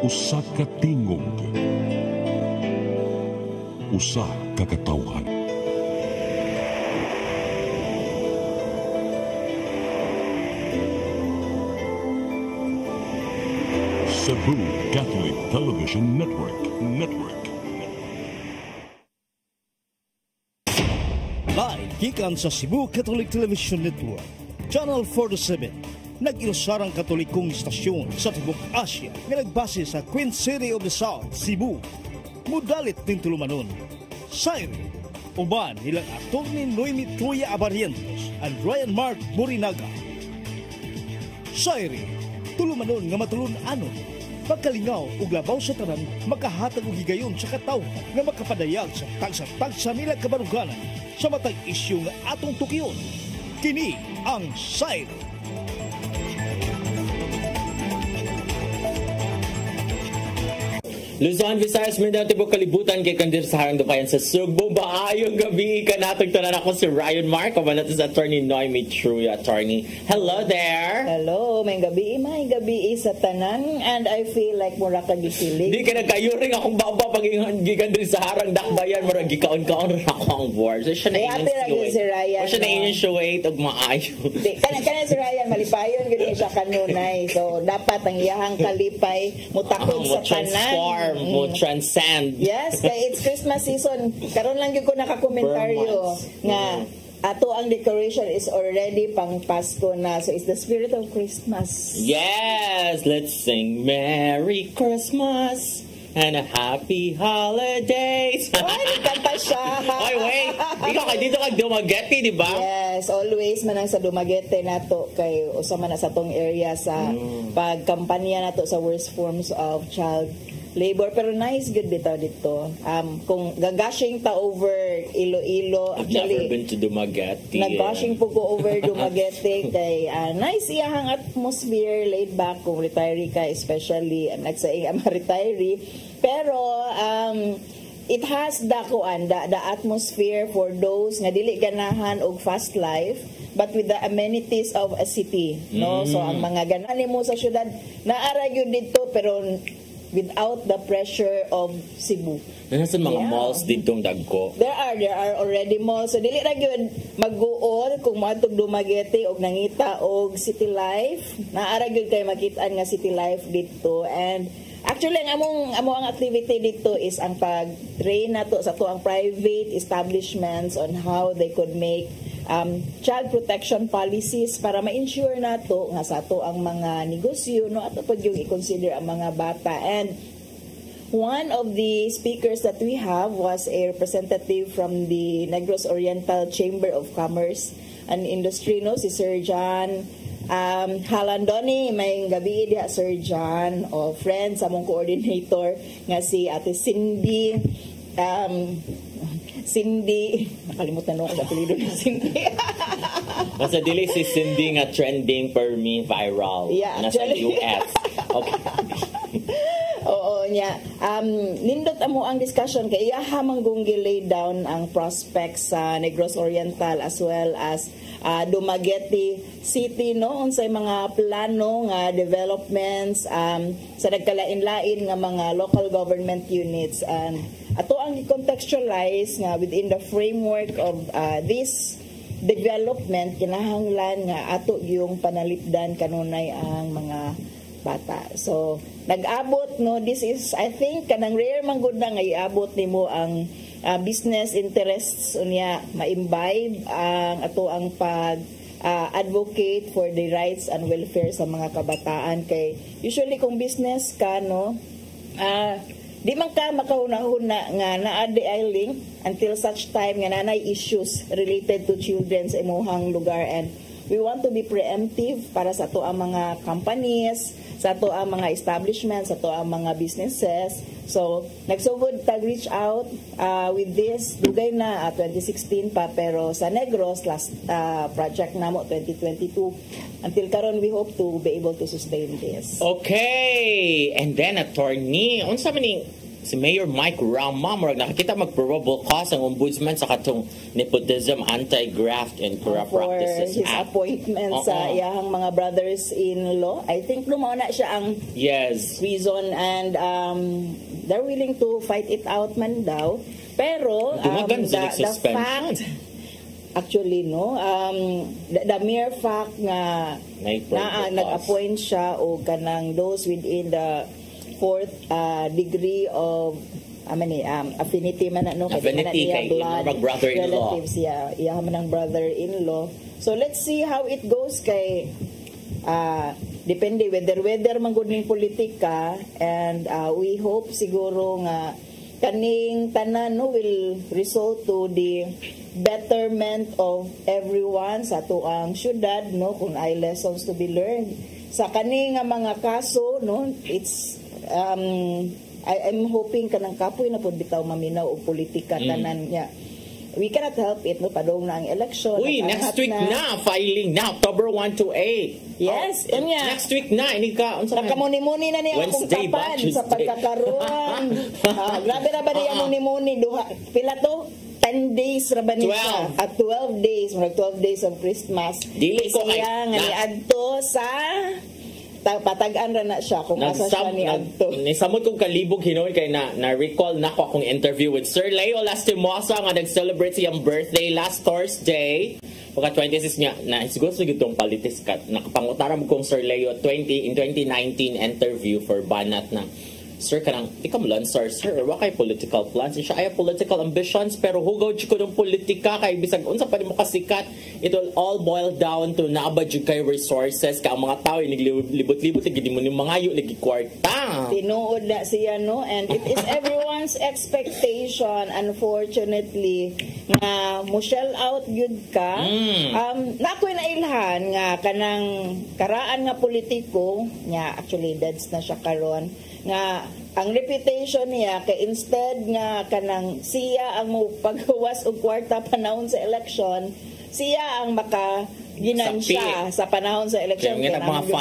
Usa ka tingog, usa ka katawhan. Cebu Catholic Television Network. Live gikan sa Cebu Catholic Television Network, Channel 47, nag-ilusarang katolikong istasyon sa Tibok Asia nga nagbase sa Queen City of the South, Cebu. Mudalit ng tulumanon, Sairi, uban nilang aktor ni Noemi Troya Abarientos and Ryan Mark Morinaga. Sairi, tulumanon nga matulun-anon, pagkalingaw ug labaw sa tanan, makahatag og higayon sa katawhan nga makapadayag sa tagsa-tagsa nila kabaruganan sa matag isyu nga atong tukiyon. Kini ang Sairi. Luzon, Visayas, Mindanao, Tibok, Kalibutan, kay kandir sa harang dupayan sa Subo. Maayong gabi ka natong tanan. Ako si Ryan Mark, kabanat sa attorney Noemi Troya, attorney. Hello there! Hello, may gabi sa tanan, and I feel like mura ka gisilig. Di ka nagkayuring akong baba pag-gikan din sa harang dakbayan, mura gikaon-kaon rin ako ang board. So siya na initiate. Siya na initiate og maayo. Kana si Ryan, malipayon, ganyan siya kanunay. So dapat ang iyahang kalipay, mutakod sa tanan. Mo transcend. Yes, kaya it's Christmas season. Karon lang gyud ko nakakomentaryo nga ato ang decoration is already pang Pasko na. So it's the spirit of Christmas. Yes, let's sing Merry Christmas and a Happy Holidays. Ay, kanta siya. Oy, wait. Ikaw kay dito kag Dumaguete, di ba? Yes, always manang sa Dumaguete nato kay usa man na sa tong area sa pagkampanya nato sa worst forms of child labor, pero nice good bitaw dito. Kung gagashing ta over Iloilo, I've actually never been to Dumaguete. Nag-bashing po ko over Dumaguete kay nice iyahang atmosphere, laid back kung retiree ka, especially nagsaing ang retiree. Pero it has the atmosphere for those nga dili ganahan og fast life but with the amenities of a city, no? So ang mga ganahan mo sa syudad naara gyud dito pero without the pressure of Cebu. Nasa mga malls ditong dagko. There are already malls. So dili ra gyud mag-uol kung moadtog Dumaguete og nangita og City Life. Naara gyud kay makit-an nga City Life dito. And actually ang among activity dito is ang pag-train nato sa to ang private establishments on how they could make child protection policies para ma-ensure nato nga sa ato ang mga negosyo, no, ato pod yung i-consider ang mga bata. And one of the speakers that we have was a representative from the Negros Oriental Chamber of Commerce and Industry, no, si Sir John Halandoni. May gabi diha Sir John, o friends among coordinator nga si Ate Cindy, nakalimutan ako sa apelido ni Cindy. Basta dili si Cindy nga trending per me viral. Yeah, nasa US. Okay. Oo niya. Nindot amo ang discussion kay iya manggong lay down ang prospects sa Negros Oriental as well as Dumaguete City, no, unsay mga plano nga developments sa nagkalain-lain nga mga local government units, and ato ang i-contextualize nga within the framework of this development kinahanglan nga ato yung panalipdan kanunay ang mga bata. So nag-abot, no, this is I think kanang rare man gud na nga iabot nimo ang business interests unya ma-imbibe ang ato ang pag advocate for the rights and welfare sa mga kabataan. Kay usually kung business ka, no, di man ka makahuna-huna nga naa-di ay link until such time nga nanay issues related to children sa imuhang lugar. And we want to be preemptive para sa ato ang mga companies, sa ato ang mga establishments, sa ato ang mga businesses. So nagsugod tag reach out with this dugay na 2016 pa, pero sa Negros last project namo 2022 until karon we hope to be able to sustain this. Okay, and then attorney, unsa man ni si Mayor Mike Rama murag nakakita mag-probable cause ang ombudsman sa katong nepotism, anti-graft and corrupt for practices his Act. appointment sa iyahang mga brothers-in-law. I think lumaw na siya ang Yes. reason, and they're willing to fight it out man daw. Pero Dumagan sila the suspension. fact, actually no, the mere fact nga nag-appoint siya o kanang those within the fourth degree of affinity man no, Affinity kay blood brother-in-law. relatives, iya man ang brother-in-law. So let's see how it goes kay depende whether man gud ning politika, and we hope siguro nga kaning tanan no will result to the betterment of everyone sa tuang syudad no, kung ay lessons to be learned sa kani nga mga kaso no. It's I'm hoping kanang kapoy na pud bitaw maminaw og politika tanan niya. We cannot help it no, padong na ang election. Uy, next week na filing na October 1 to 8. Yes, niya. Next week na ini ka unsa man? Nakamuni-muni na niya akong Wednesday ba? kapan sa Tuesday. pagkakaroon. Grabe ra ba niya muni-muni duha pila to? 10 days ra ba niya? 12. At 12 days, murag 12 days of Christmas. Dili ko kay- siya nga niadto sa patagan ra na siya kung asa siya niadto. Nisamot kong kalibog hinoy kay na-recall na ko akong interview with Sir Leo Lastimosa nga nag-celebrate siyang birthday last Thursday. Pagka 26 niya, na siguro sa gitong palitis ka, nakapangutara mo kong Sir Leo in 2019 interview for Banat na, Sir, kanang, ikaw lang, sir, wa kay political plans. Siya ay political ambitions, pero hugaw ko ng politika, kay bisag, unsa pa rin mo kasikat, it will all boil down to naabad yung kay resources, ka ang mga tao, naglibot-libot, lagi mo yung mga yu, lagi kwarta. Tinuod na siya, no? And it is everyone's expectation, unfortunately, nga mo shell out yun ka. Na ako'y nailhan nga kanang karaan nga politiko, nga actually deads na siya karon, nga ang reputation niya kay instead nga kanang siya ang mo paghuwas og kwarta panahon sa election, siya ang maka ginansya sa panahon sa election kaya mga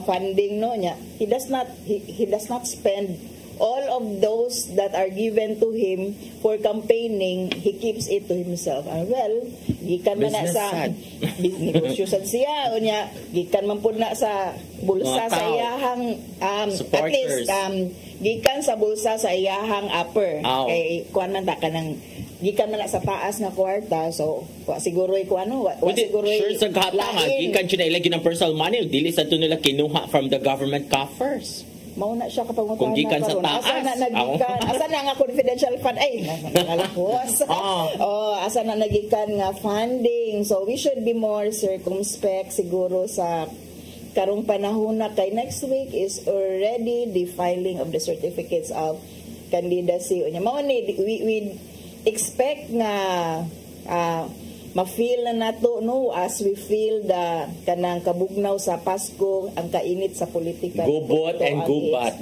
funding no niya. He does not spend all of those that are given to him for campaigning. He keeps it to himself. Well, gikan man na sa negosyo sad siya unya, gikan man pud na sa bulsa sa iyahang at least gikan sa bulsa sa iyahang upper. Kay kuan man ta kanang gikan man na sa taas nga kwarta, so siguro ko ano siguro sure sa gata nga gikan siya na ilagay ng personal money, dili sa to nila kinuha from the government coffers. Mao na siya kapag kung gikan sa taas, asa na nagikan asa na nga confidential fund ay nakalakos. Asa na nagikan nga funding, so we should be more circumspect siguro sa karong panahon na kay next week is already the filing of the certificates of candidacy. Unya mao ni we expect nga ma-feel na nato no, as we feel the kanang kabugnaw sa Pasko, ang kainit sa politika, gubot and gubat.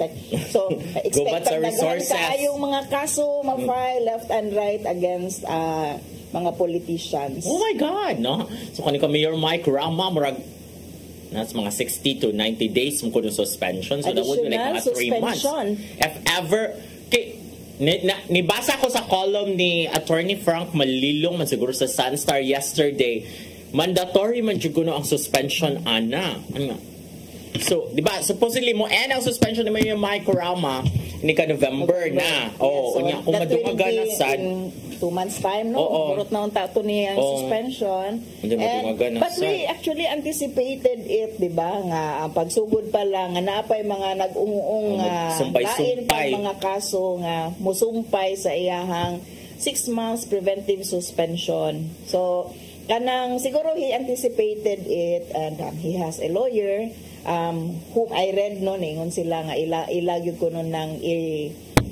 So expect sa resources, yung mga kaso ma-file left and right against mga politicians. Oh my God, no? So kaniko Mayor Mike Rama murag nas mga 60 to 90 days mo kuno suspension, so that would be like 3 months. If ever nibasa ko sa column ni Attorney Frank Malilong man siguro sa Sunstar yesterday, mandatory man jud kuno ang suspension ana. So, di ba, supposedly mo end ang suspension ni Mayor Mike Rama ni ka November na. So kung madumaga na sad 2 months time no, burot na ang tato niya ang suspension. But we actually anticipated it, di ba, nga ang pagsugod pa lang nga naapay mga nag-umuong lain pa mga kaso nga musumpay sa iyahang 6 months preventive suspension. So kanang siguro he anticipated it, and he has a lawyer whom I read no, ningon sila nga ilagyo ko nun ng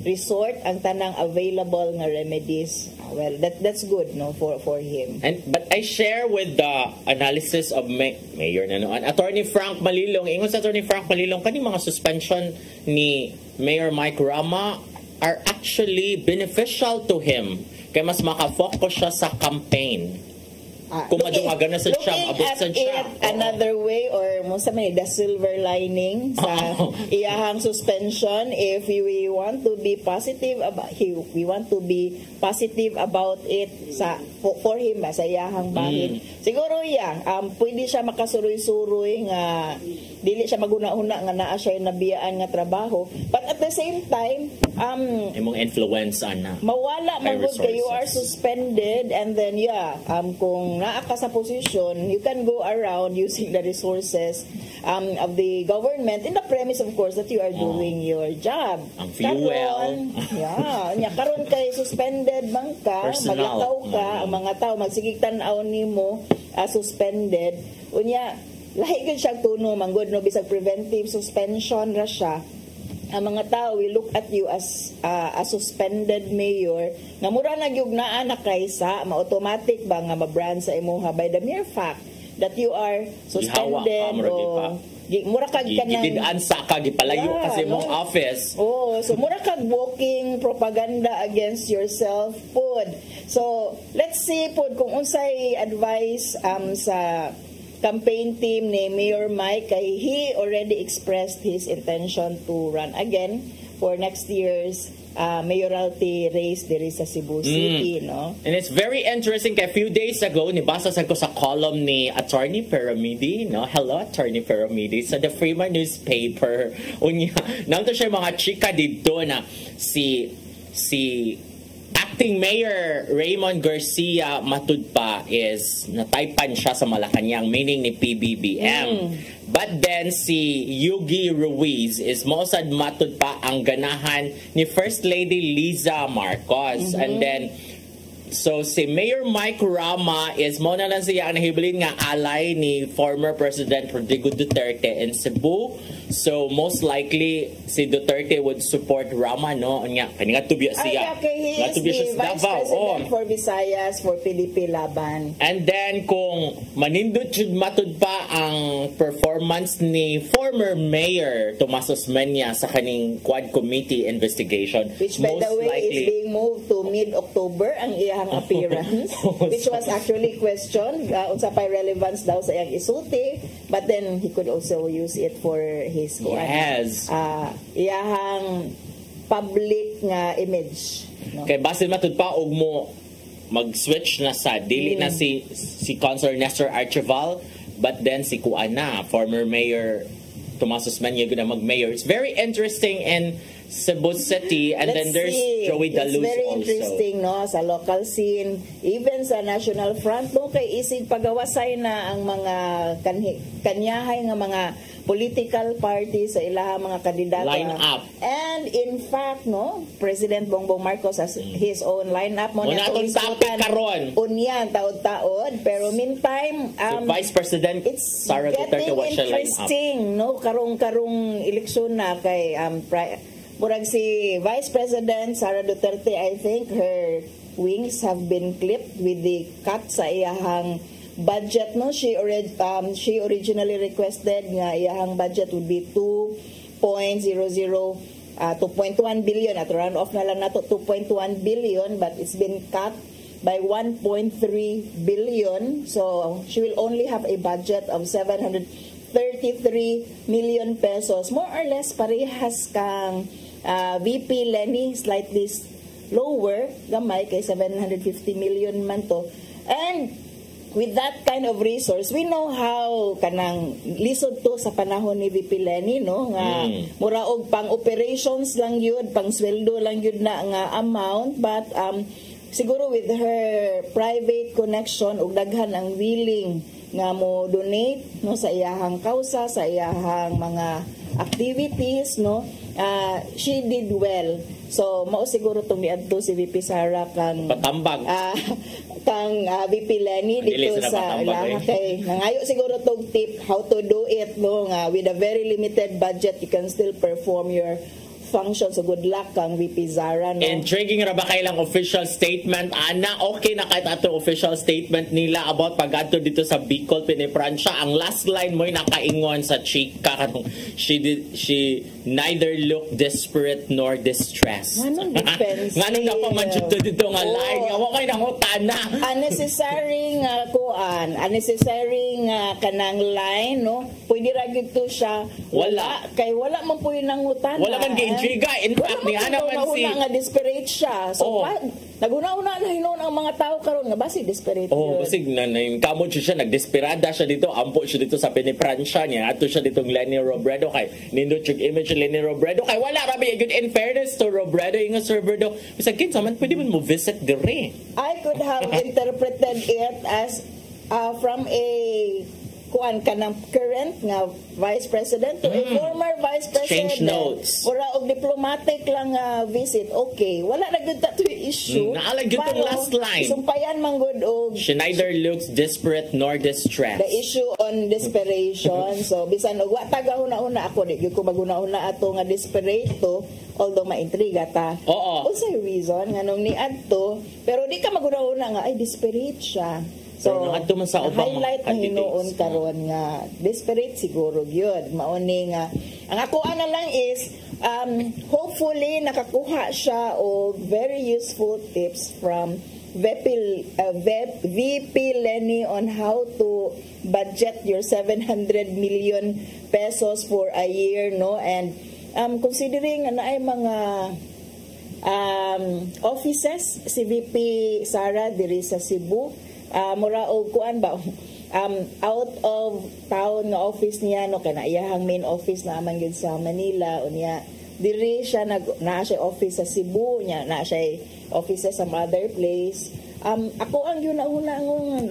resort ang tanang available nga remedies. Well, that's good no for him. But I share with the analysis of Mayor na noon, Attorney Frank Malilong. Ingon sa Attorney Frank Malilong, kani mga suspension ni Mayor Mike Rama are actually beneficial to him. Kaya mas makafocus siya sa campaign. Kung madungagan na sa siya, abot sa siya. Looking at it another way, or mo sa may the silver lining sa iyahang suspension, if we want to be positive about it sa for him sa iyahang bahid. Siguro pwede siya makasuroy-suroy nga dili siya maguna-una nga naa siya nabiyaan nga trabaho, but at the same time imong influence ana mawala man gud kay you are suspended, and then kung naa ka sa position, you can go around using the resources of the government in the premise, of course, that you are doing your job. Ang fuel. Karon kay suspended man ka, maglakaw ka, ang mga tao magsigig tan-aw nimo suspended. Unya, lahi gid siya tuno manggod no, bisag preventive suspension ra siya. Ang mga tao will look at you as a suspended mayor nga mura na gyud naa na kaysa ma-automatic ba nga ma-brand sa imuha by the mere fact that you are suspended o mura kag kanang gididaan-sa ka gipalayo kasi mong office. So mura kag walking propaganda against yourself pod. So let's see pod kung unsay advice sa campaign team ni Mayor Mike, kay he already expressed his intention to run again for next year's mayoralty race diri sa Cebu City, no? And it's very interesting kay a few days ago nibasa ko sa column ni Attorney Peramidi, no? Hello Attorney Peramidi sa The Freeman newspaper. Unya, nanto siya mga chika dito na si Acting Mayor Raymond Garcia matud pa is nataypan siya sa Malacanang, meaning ni PBBM. But then si Yugi Ruiz is mosad matud pa ang ganahan ni First Lady Liza Marcos. And then so si Mayor Mike Rama is mo na lang siya ang nahibilin nga alay ni former President Rodrigo Duterte in Cebu. So most likely si Duterte would support Rama, no? Anya kani nga tubiya siya. He is the Vice President for Visayas for Felipe Laban. And then kung manindot jud matud pa ang performance ni former Mayor Tomas Osmeña sa kaning Quad Committee investigation, which by the way is being moved to mid-October ang iyang appearance, which was actually questioned unsa pay relevance daw sa iyang isulti, but then he could also use it for his iyahang public nga image, no? Kay basin matud pa og mo mag-switch na sa dili na si Councilor Nestor Archival, but then si Kuana, former Mayor Tomas Osmeña gud mag-mayor. It's very interesting in Cebu City, and then there's Joey Daluz also. It's very interesting, no, sa local scene, even sa national front, no, kay isig pagawasay na ang mga kanyahay nga mga political parties sa ilaha mga kandidato. Line up. And in fact, no, President Bongbong Marcos has his own lineup mo na itong topic karon. Unyan, taod-taod. Pero meantime, Vice President Sara Duterte was siya line up. Interesting, no, karong eleksyon na kay murag si Vice President Sara Duterte, I think her wings have been clipped with the cut sa iyahang budget, no. She originally requested nga iyahang budget would be 2.1 billion at round off na lang nato 2.1 billion, but it's been cut by 1.3 billion, so she will only have a budget of 733 million pesos, more or less parehas kang VP Lenny, slightly lower gamay kay 750 million man to. And with that kind of resource, we know how kanang lisod to sa panahon ni VP Lenny, no, nga mura og pang operations lang yun, pang sweldo lang yun na nga amount, but siguro with her private connection ug daghan ang willing nga mo donate, no, sa iyahang kausa, sa iyahang mga activities, no, she did well. So mao siguro tong miadto si VP Sara kang patambag kang VP Lenny dito sa ilaha kay nangayo siguro tong tip how to do it, no, nga with a very limited budget you can still perform your function. So good luck kang VP Zara, no? Intriguing ra ba kailang official statement? Ana, okay na kahit ato official statement nila about pag-adto dito sa Bicol, Pinipransya. Ang last line mo'y nakaingon sa chika kanong she neither look desperate nor distressed. Anong defense? Nganong napamansyod dito nga line? Nga wakay nangutana. Unnecessary nga kuan, unnecessary nga kanang line, no? Pwede ra gyud to siya. Wala. Kay wala man po yung nangutana. Wala man gi-intriga. In fact, ni Ana man si... Wala nga desperate siya. So, naguna-una na hinon ang mga tao karon nga basi desperate yun. Basig na kamot siya, nagdesperada siya dito, ampo siya dito sa Pinipransya niya. Ato siya ditong Lenny Robredo kay nindot yung image Lenny Robredo kay wala rabi good in fairness to Robredo yung server do. Bisag kinsa man pwede man mo visit dire. I could have interpreted it as from a kuan kanang current nga vice president to a former vice president. Change notes. Wala og diplomatic lang visit. Okay, wala na gud to issue. Naalag yun tong last line. Sumpayan man gud og She neither looks desperate nor distressed. the issue on desperation. So bisan og wa tagahuna-una ako di gyud ko maguna-una ato nga desperate to, although maintriga ta. Oo. Unsay reason nganong ni adto pero di ka maguna-una nga ay desperate siya. Pero nangadto man sa ubang highlight ang candidates, hinuon karon nga desperate siguro gyud mauni nga ang ako na lang is hopefully nakakuha siya og very useful tips from VP Lenny on how to budget your 700 million pesos for a year, no? And considering na ay mga offices si VP Sara diri sa Cebu, mura og kuan ba out of town nga office niya, no, kana iyahang main office naman gyud sa Manila unya diri siya na siya office sa Cebu nya na siya office sa some other place. Ako ang yun una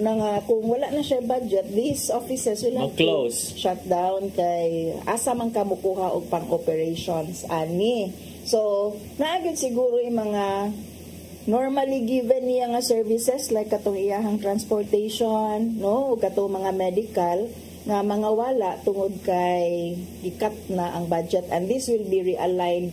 nga kung wala na siya budget, these offices will have to shut down kay asa man ka mukuha og pang operations ani. So naagid siguro yung mga normally given niya nga services like katong iyahang transportation, no, ug katong mga medical nga mga wala tungod kay ikat na ang budget, and this will be realigned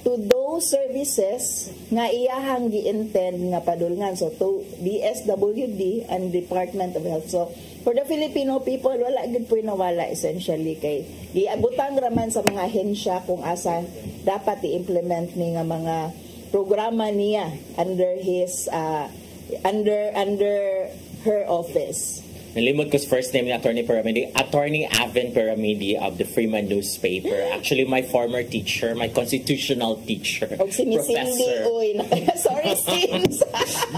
to those services nga iyahang gi-intend nga padulngan, so to DSWD and Department of Health. So for the Filipino people, wala gid po nawala essentially kay giabutang raman sa mga hensya kung asa dapat i-implement ni nga mga programa niya under his under her office. Nalimot ko sa first name ni Attorney Avin Paramidi of the Freeman newspaper. Actually, my former teacher, my constitutional teacher, professor. Sorry, Sims.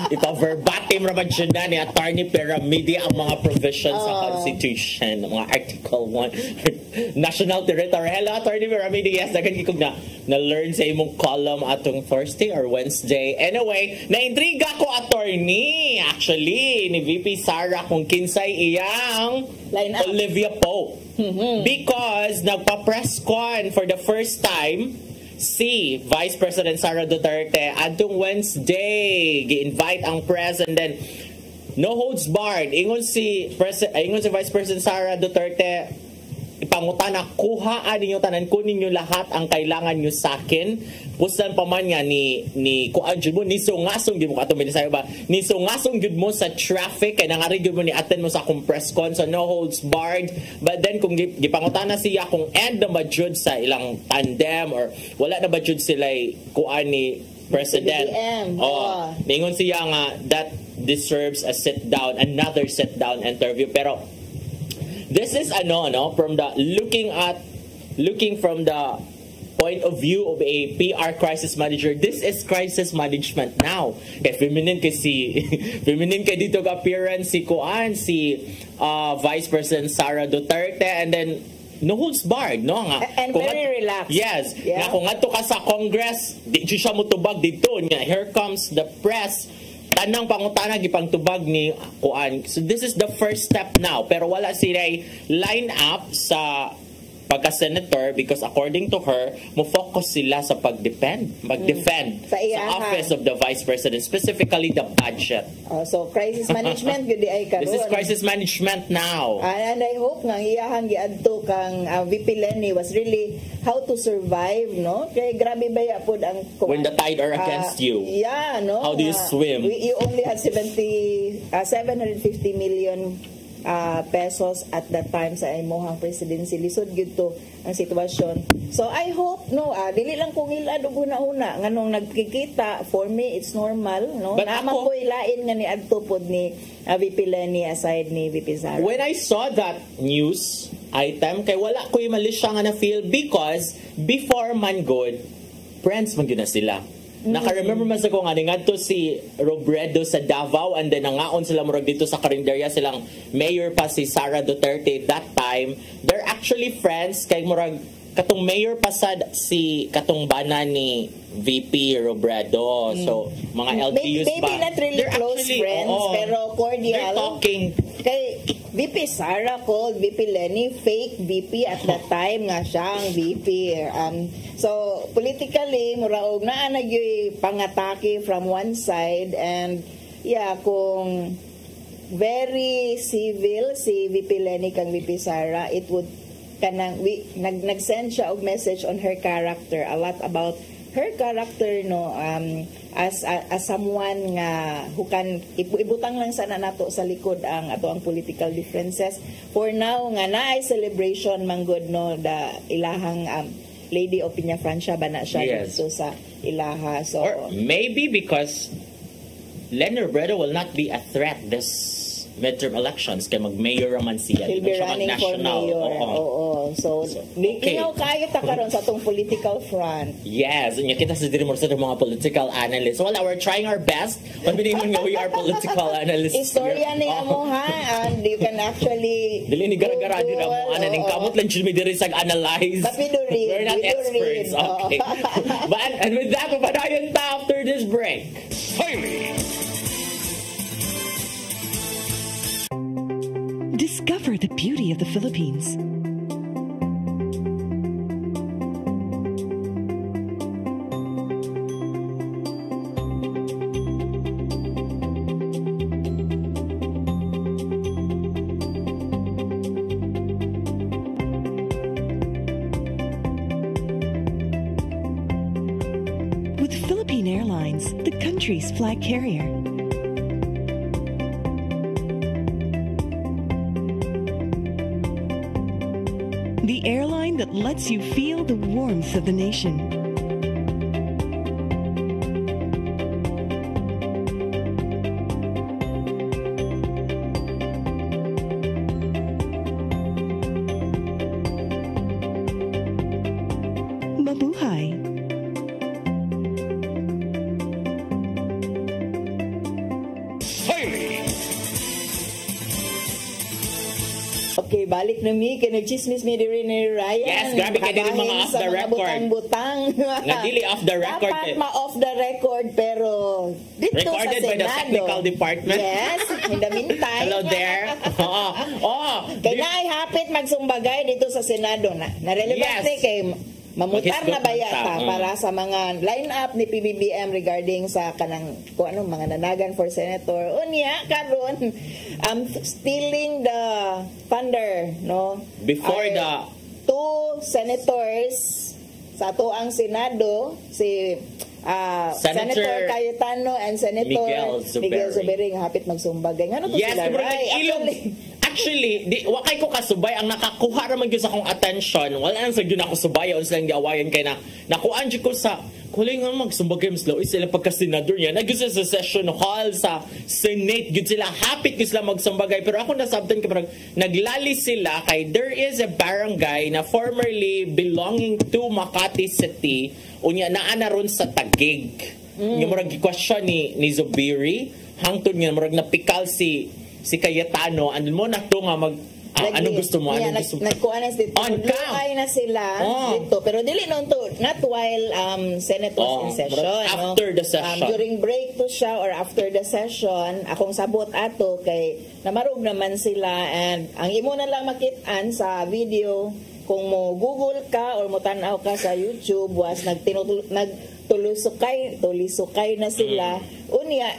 Ito, verbatim raman siya na ni Attorney Paramidi ang mga provisions sa Constitution, mga Article 1, National Territory. Hello, Attorney Paramidi. Yes, nagan kikog na-learn sa imong column atong Thursday or Wednesday. Anyway, na-intriga ko, Attorney, actually, ni VP Sara kung kinsay iyang Olivia Pope. Because nagpa-press con for the first time si Vice President Sara Duterte atong Wednesday. Gi-invite ang press and then no holds barred. Ingon si Vice President Sara Duterte, ipangutana, kuhaan ninyo tanan, kunin nyo lahat ang kailangan nyo sa akin. Pustan pa man nga ni kuan jud mo ni sungasong gyud mo ato sayo ba ni sungasong gyud mo sa traffic kay nangari gyud mo ni attend mo sa akong press con, so no holds barred. But then kung gipangutana siya kung end na ba jud sa ilang tandem or wala na ba jud sila kuan ni President, ningon siya nga that deserves a another sit down interview. Pero this is from the looking from the point of view of a PR crisis manager, this is crisis management now. Kaya feminine kay dito ka appearance si Vice President Sara Duterte, and then no holds barred, no nga. And very relaxed. Yes. Yeah. Nga kung ato ka sa Congress, di siya mutubag dito niya. Here comes the press. Tanang pangutana gipangtubag ni kuan. So this is the first step now. Pero wala sila line up sa pagka-senator because according to her, mo-focus sila sa mag-defend Sa sa office of the Vice President, specifically the budget. So crisis management gud ay karon. This is crisis management now. And I hope nga iyahang giadto kang VP Lenny was really how to survive, no? Kay grabe baya pod ang When the tide are against you. Yeah, no. How do you swim? You only had 750 million pesos at that time sa imuhang presidency. Lisod gyud to ang sitwasyon. So I hope no dili lang kung ilad og una-una nganong nagkikita, for me it's normal, no. But Naman ako, ko ilain nga ni adto pod ni VP Lenny aside ni VP Sara. when I saw that news item, kay wala ko yung mali siya nga na-feel because before man good, friends man yun na sila. Naka-remember man sa ko nga ngadto si Robredo sa Davao and then nangaon sila murag dito sa Carinderia silang mayor pa si Sara Duterte that time. They're actually friends kay murag katong mayor pasad si katong bana ni VP Robredo. So mga LTUs maybe ba? not really They're close actually, friends oo. pero cordial. They're talking. Kay VP Sara called VP Lenny fake VP at that time nga siya ang VP. So politically muraog naa nagyoy pangatake from one side and yeah kung very civil si VP Lenny kang VP Sara, it would kanang nag-send siya og message on her character, a lot about her character, no, as someone nga who can ibutang lang sana nato sa likod ang ato ang political differences. For now nga naay celebration manggod, no, the ilahang Lady of Piña Francia ba na siya Yes. dito sa ilaha. So Or maybe because Lenny Robredo will not be a threat this midterm elections kay mag-mayor man siya. he'll Di be ba siya running for mag-national? mayor. Oo. So okay. ikaw kayo ta karon sa atong political front. Yes, unya kita sa diri mo sa mga political analysts. Well, we're trying our best. But minimum nga we are political analysts. Istorya ni amo ha, and you can actually Dili ni gara-gara din Google, amo ana ning kamot lang jud mi diri sa analyze. Tapi do read, We're not we do experts. read. Okay. But and with that, papadayon ta after this break. Discover the beauty of the Philippines. With Philippine Airlines, the country's flag carrier. The airline that lets you feel the warmth of the nation. Mabuhay. Okay, balik na mi kay nagchismis mi diri ni Ryan. Yes, grabe kay diri mga Kabahin off sa the mga record. Butang-butang. Nga dili off the record, Dapat eh. ma-off the record pero dito Recorded sa by the Senado. technical department. Yes, in the meantime. Hello there. Oh. Kay naay hapit magsumbagay dito sa Senado na. Narelevante Yes. kay mamutar na Maghisgot baya man ta, ta para sa mga line-up ni PBBM regarding sa kanang kung ano mga nanagan for senator. Unya karon stealing the thunder, no? Before Ay, the two senators sa ato ang Senado, si Senator Cayetano and Senator Miguel Zubiri nga hapit magsumbagay. Ngano to yes, sila? pero Ray? actually, di wakay ko kasubay ang nakakuha ra man gyud sa akong attention. Wala nang sa gyud ako subay o silang giawayan kay na nakuan gyud ko sa kuling nga magsumbagay mas law sila pagka senador niya. Nagyud sa session hall sa Senate gyud sila hapit gyud sila magsumbagay pero ako nasabtan ka parang naglali sila kay there is a barangay na formerly belonging to Makati City unya naa na ron sa Taguig. Nga murag gi-question ni Zubiri hangtod nga murag napikal si Cayetano and mo na to nga ano gusto mo nagkuanas dito on luay na sila dito pero dili non to not while senators in session after the session during break to siya or after the session akong sabot ato kay namarog naman sila and ang imo na lang makit-an sa video kung mo Google ka or mo tanaw ka sa YouTube was tulisukay na sila unya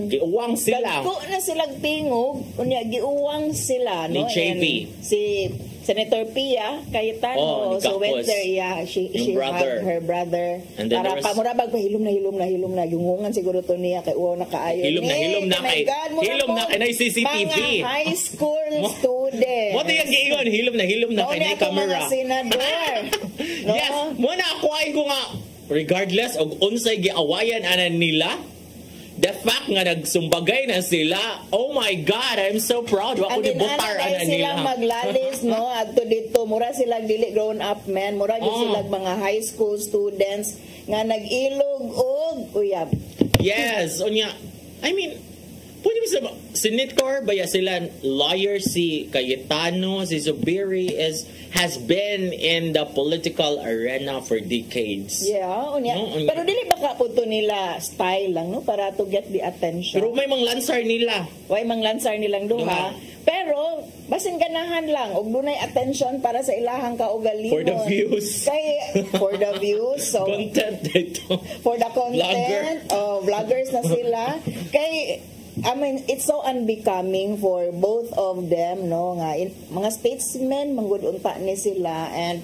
giuwang sila. Dagko na silang tingog unya giuwang sila Ni no. JP. And si Senator Pia Cayetano ni so went Capos. there she brother. had her brother And then para there was- pamurabag pa hilom na yungungan siguro to niya kay uwaw na kaayo Hilom na kay nay CCTV. mga high school students Mo yung giingon hilom na kay nay camera. mga senador no? Yes, mo na akuain ko nga regardless og unsay giawayan ana nila. The fact nga nagsumbagay na sila, oh my God, I'm so proud. Wa ko ni butar ana silang nila. maglalis no adto dito mura silang dili grown up men mura gyud silang mga high school students nga nag-ilog og uyab. Yes, unya. I mean, pwede ba sa senator ba ya sila lawyer si Cayetano, si Zubiri has been in the political arena for decades. Yeah, unya. No, Pero dili ba ka punto nila style lang no para to get the attention. Pero may mga lansar nila. Way manglansar nilang duha. Pero basin ganahan lang og dunay attention para sa ilahang kaugalingon. For the views. For the views. So Content dito. for the content, vloggers na sila. Kay I mean, it's so unbecoming for both of them, no? Nga, mga statesmen, manggod unta ni sila. And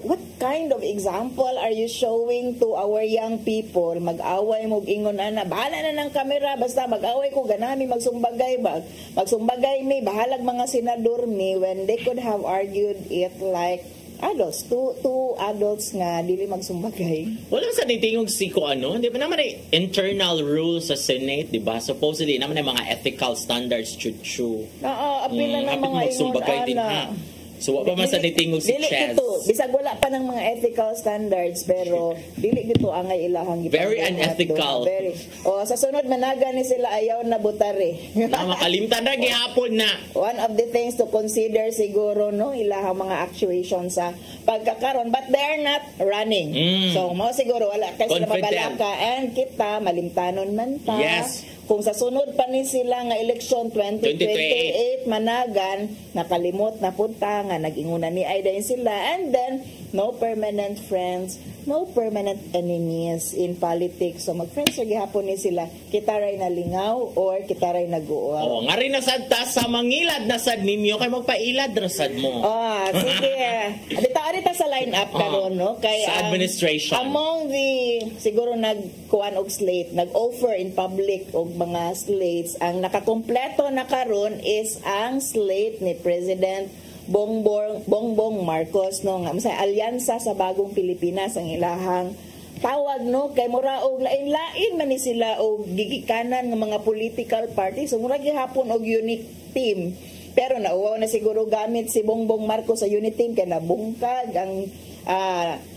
what kind of example are you showing to our young people? Mag-away mo, ingon na, bahala na ng kamera, basta mag-away ko, ganami, magsumbagay ba? Magsumbagay mi, bahalag mga senador mi, when they could have argued it like adults, two adults nga dili magsumbagay. Wala sa nitingog si ko ano, di ba naman ay internal rules sa Senate, di ba? Supposedly naman ay mga ethical standards chuchu. Apil na ng mga magsumbagay din ha. So wa pa man sa nitingog si Dili Chess. dito, bisag wala pa ng mga ethical standards pero dili dito ang ilahang Very unethical. Very. Sa sunod managa ni sila ayaw na butare. Na makalimtan na gihapon na. One of the things to consider siguro no ilahang mga actuation sa pagkakaron but they're not running. So mo siguro wala kay sila Confident. mabalaka and kita malimtanon man ta. Yes. Kung sa sunod pa ni sila nga election 2028 managan nakalimot na punta nga nag-ingunan ni Aida sila and then no permanent friends, no permanent enemies in politics. So mag-friends sa gihapon ni sila kita ray nalingaw or kita ray naguol. Nga rin nasad ta sa mangilad nasad ninyo kay magpailad rasad mo. Sige. Adita sa line-up karon no kay sa administration. Among the siguro nagkuan og slate, nag-offer in public og mga slates, ang nakakompleto na karon is ang slate ni President Bongbong Marcos no nga sa alyansa sa bagong Pilipinas ang ilahang tawag no kay mura og lain-lain man ni sila og gigikanan ng mga political parties so mura gihapon og unit team. Pero nauwaw na siguro gamit si Bongbong Marcos sa unit team kay nabungkag ang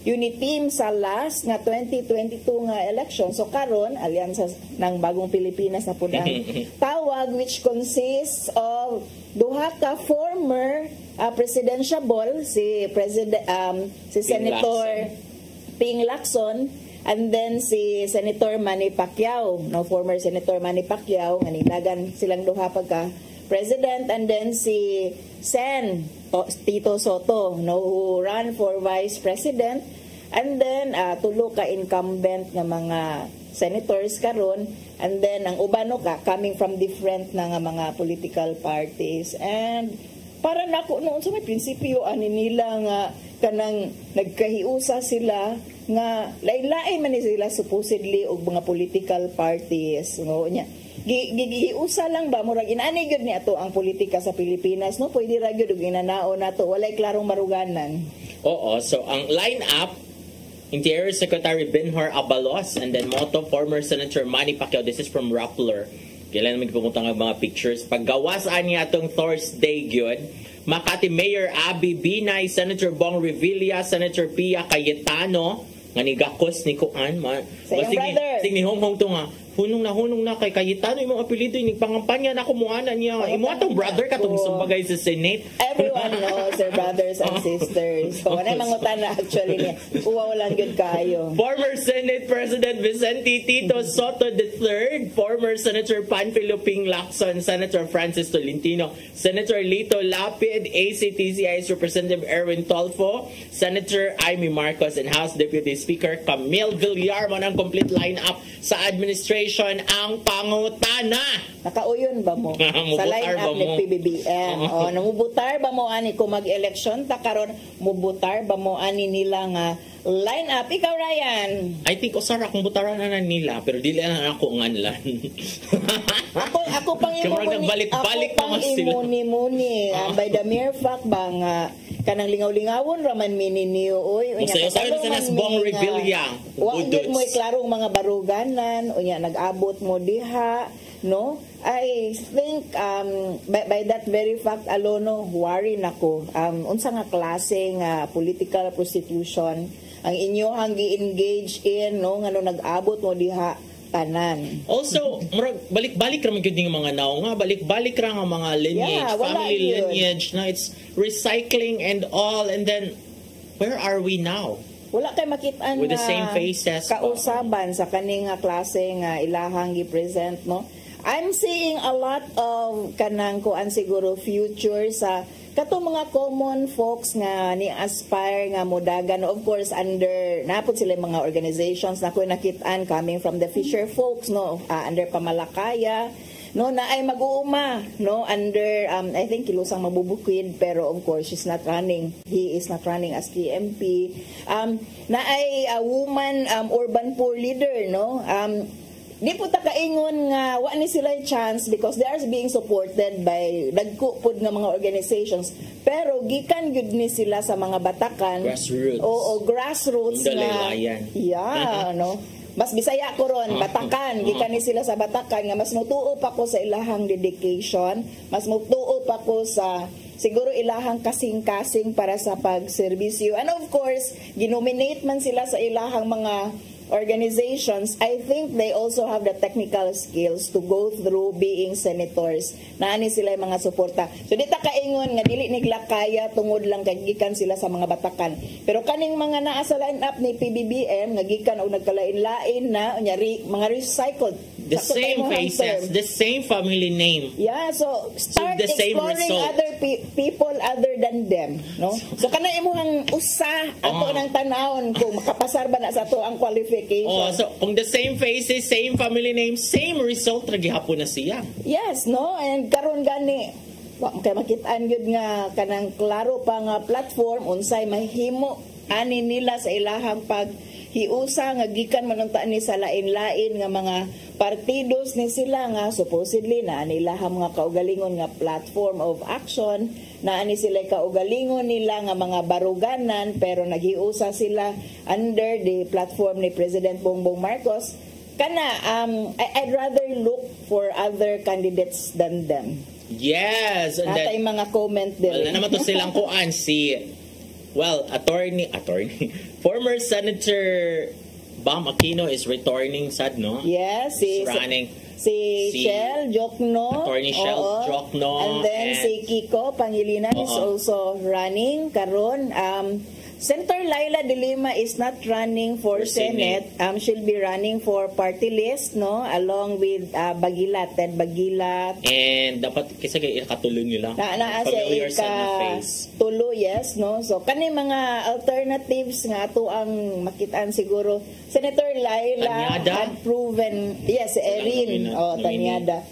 unit team sa last nga 2022 nga election. So karon alyansa ng bagong Pilipinas na pud ang tawag which consists of duha ka former presidential si Senator Ping Lacson and then si Senator Manny Pacquiao, no former Senator Manny Pacquiao nga nilagan silang duha pagka president and then si Sen Tito Soto no who ran for vice president and then tulo ka incumbent nga mga senators karon and then ang uban no ka coming from different na nga mga political parties and para nako noon sa may prinsipyo ani nila nga kanang nagkahiusa sila nga lain-lain man ni sila supposedly og mga political parties no nya gigiusa lang ba murag inani gyud ni ato ang politika sa Pilipinas no pwede ra gyud og inanao nato walay klarong maruganan. Oo, so ang line-up Interior Secretary Benhur Abalos and then Moto former Senator Manny Pacquiao. This is from Rappler. Kailan namin pumunta ng mga pictures. Paggawasan niya itong Thursday gyud. Makati Mayor Abby Binay, Senator Bong Revilla, Senator Pia Cayetano, nga ni Gakos ni Kuan. Sa iyong brother. Ni Hong Hong to nga. hunong na kay Cayetano imong apelyido ni pangampanya na kumuana niya. Imo atong brother katong sumbagay sa Senate. Everyone knows their brothers and sisters. So, wala mangutan na actually niya. Uwa walang good kayo. Former Senate President Vicente Tito Soto III, former Senator Panfilo Ping Lacson, Senator Francis Tolentino, Senator Lito Lapid, ACT-CI's Representative Erwin Tolfo, Senator Amy Marcos, and House Deputy Speaker Camille Villar mo ng complete lineup sa administration ang pangutana. Nakauyon ba mo? Sa line-up ni PBBM. Namubutar ba mo ani kung mag-eleksyon ta karon mubutar ba mo ani nila nga line-up? Ikaw, Ryan. I think usara kung butaran na nila pero dili na ako nganlan. ako pang nagbalik-balik pa mas sila. Muni. By the mere fact ba nga kanang lingaw-lingawon raman mininiyo oy unya sa nas Bong Revilla wa gid mo klarong mga baruganan unya nag-abot mo diha no. I think by that very fact alone no, worry nako unsa nga klase nga political prostitution ang inyohang gi-engage in no ngano nag-abot mo diha tanan. Also, balik-balik ra man gyud ning mga naw nga, balik-balik ra nga mga lineage, family lineage na it's recycling and all, and then where are we now? Wala kay makitaan with the same faces kausaban sa kaning nga klase nga ilahang gi-present no. I'm seeing a lot of kanang kuan siguro future sa katong mga common folks nga ni aspire nga modagan, of course under napod sila mga organizations na ko nakitaan coming from the fisher folks no, under Pamalakaya no, na ay mag-uuma no under I think Kilusang Mabubukid, pero of course he is not running as TMP. Na ay a woman urban poor leader no. Di po ta kaingon nga wa ni sila chance because they are being supported by dagko pud nga mga organizations, pero gikan gyud ni sila sa mga batakan, grassroots. Grassroots nga no. Mas Bisaya ko ron, batakan, gikan ni sila sa batakan nga mas mutuo pa ko sa ilahang dedication, mas mutuo pa ko sa siguro ilahang kasing-kasing para sa pagserbisyo, and of course ginominate man sila sa ilahang mga organizations. I think they also have the technical skills to go through being senators. Naani sila yung mga suporta. So di ta kaingon nga dili nila kaya tungod lang kay gikan sila sa mga batakan. Pero kaning mga naa sa line-up ni PBBM nga gikan og nagkalain-lain na mga recycled. The same faces, the same family name. Yeah, so start the same exploring result. other people other than them, no? So kana imong usa ato nang tanawon kung makapasar ba na sa to ang qualification. So kung the same faces, same family name, same result ra gihapon na siya. Yes, no? And karon gani kay makitaan gyud nga kanang klaro pa nga platform unsay mahimo ani nila sa ilahang paghiusa nga gikan manunta ni sa lain-lain nga mga partidos ni sila nga supposedly na nila mga kaugalingon nga platform of action, na ani sila kaugalingon nila nga mga baruganan, pero naghiusa sila under the platform ni President Bongbong Marcos. Kana I'd rather look for other candidates than them. Yes, and natay mga comment din. Wala naman to silang kuan attorney former Senator Bam Aquino is returning sad no? Yes, running. Si Shell Jokno, Attorney Shell Jokno, and then si Kiko Pangilinan is also running karon. Senator Laila De Lima is not running for Senate. She'll be running for party list, no, along with Ted Bagilat. And dapat kasi kay ikatuloy nila. Familiar sa face. Tulo, yes, no. So kani mga alternatives nga ato ang makitaan siguro. Senator Laila had proven, yes, Erin, Tanyada.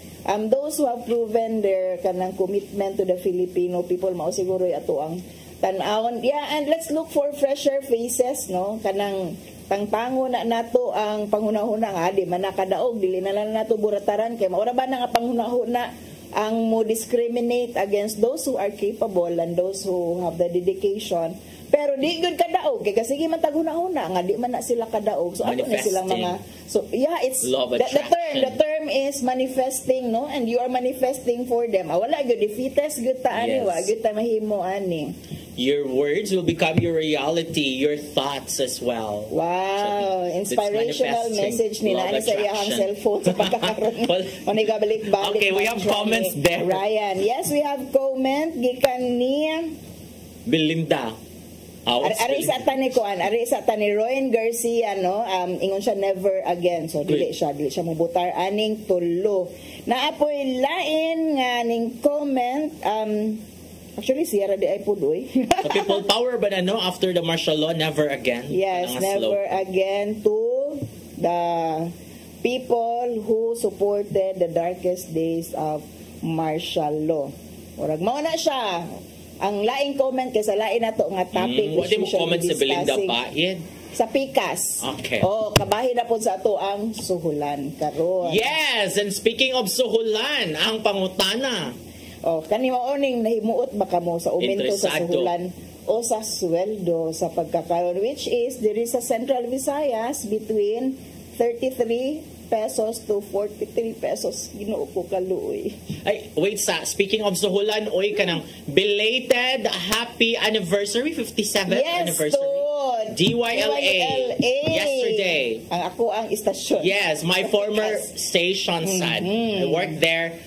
Those who have proven their kanang commitment to the Filipino people, mao siguro ato ang tanawon. Yeah, and let's look for fresher faces, no? Kanang pangpango na nato ang panghunahuna nga di man nakadaog, dili na lang nato burataran kay maura ba na nga panghunahuna ang mo discriminate against those who are capable and those who have the dedication. Pero di gud kadaog kay sige man taghunahuna nga di man na sila kadaog. So ano na silang mga it's the term is manifesting, no? And you are manifesting for them. Wala gud defeatist gud ta ani, wa gud ta mahimo ani. Your words will become your reality, your thoughts as well. Wow, inspirational message ni Nani sa iyang cellphone sa pagkakaroon. Manigabalik-balik. Okay, we have comments there. Ryan, yes, we have comment gikan ni Belinda. Ari sa ni Royan Garcia, no? Ingon siya never again. So dili siya mubutar aning tulo. Naapoy lain nga ning comment actually siya di ay pudoy. The people power ba na no after the martial law, never again? Yes, never again to the people who supported the darkest days of martial law. Murag mao na siya. Ang laing comment kaysa lain nato nga topic. What mo comment sa Belinda pa? Sa Pikas. Okay. Kabahin na po sa ato ang suhulan karon. Yes, and speaking of suhulan, ang pangutana. Kani maoning nahimuot ba kamo sa aumento sa suhulan o sa sweldo sa pagkakaroon, which is there is a Central Visayas between 33 pesos to 43 pesos. Ginoo ko kaluoy. Ay, wait speaking of suhulan, oy kanang belated happy anniversary, 57th anniversary. DYLA yesterday. Ang ako ang istasyon. Yes, my former station sad. I worked there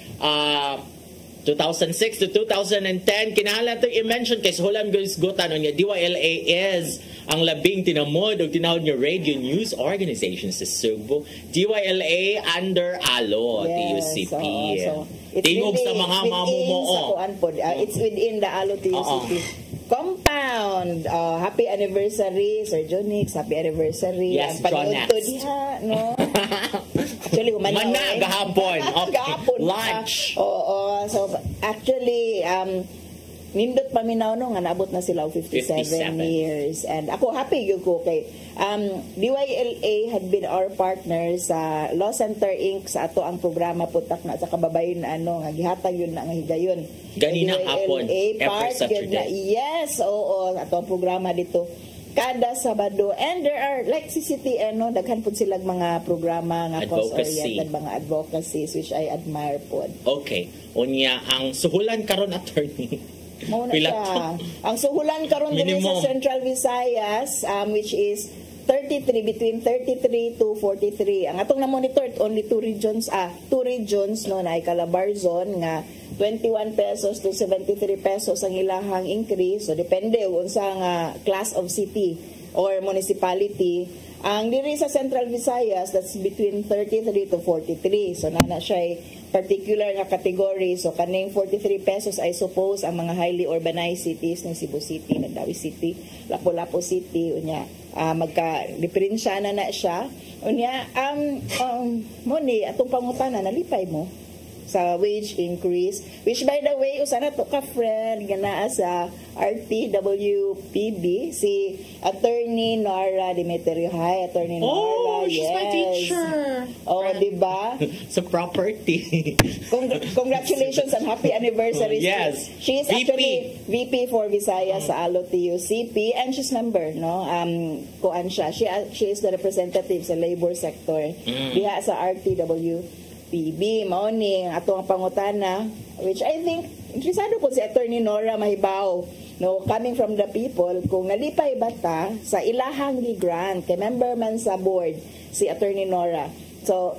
2006 to 2010. Kinahanglan to i-mention kay suhulan gutan niya DYLA is ang labing tinamod o tinawag niya radio news organization sa Cebu. DYLA under ALO, TUCP. So tingog sa mga mamumuo. It's within the ALO TUCP compound. Happy anniversary Sir Jonix, happy anniversary. Yes, Jonex. No? Actually, Mana gahapon. Okay. Lunch. So actually nindot paminaw no nga naabot na sila og 57 years, and ako happy gyud ko kay DYLA had been our partner sa Law Center Inc. sa ato ang programa putak na sa kababayon nga gihatag yun na nga higayon ganina hapon every Saturday. Yes, ato ang programa dito kada Sabado, and there are like CCTN daghan pud sila mga programa nga cause-oriented, mga advocacies which I admire pod. Okay, unya ang suhulan karon attorney. Muna siya. Ang suhulan karon diri sa Central Visayas which is 33 between 33 to 43. Ang atong na monitor only two regions no na Calabarzon nga 21 pesos to 73 pesos ang ilahang increase. So depende unsa nga class of city or municipality. Ang diri sa Central Visayas, that's between 33 to 43. So nana siya particular nga category. So kaning 43 pesos I suppose ang mga highly urbanized cities ng Cebu City, Mandawi City, Lapu-Lapu City, unya magka-diferensya na siya. Unya mo ni atong pangutana nalipay mo sa wage increase, which by the way usana to ka friend gana sa RTWPB si Attorney Nora Demetrio. Hi Attorney Nora. She's my teacher. Diba? Sa property. Congratulations and happy anniversary. Yes. She is actually VP for Visayas sa ALO TUCP, and she's member kuan siya. She is the representative sa labor sector diha sa RTWPB. Mao ni ato ang pangutana, which I think interesado po si Attorney Nora mahibaw coming from the people kung nalipay bata sa ilahang grant kay member man sa board si Attorney Nora. So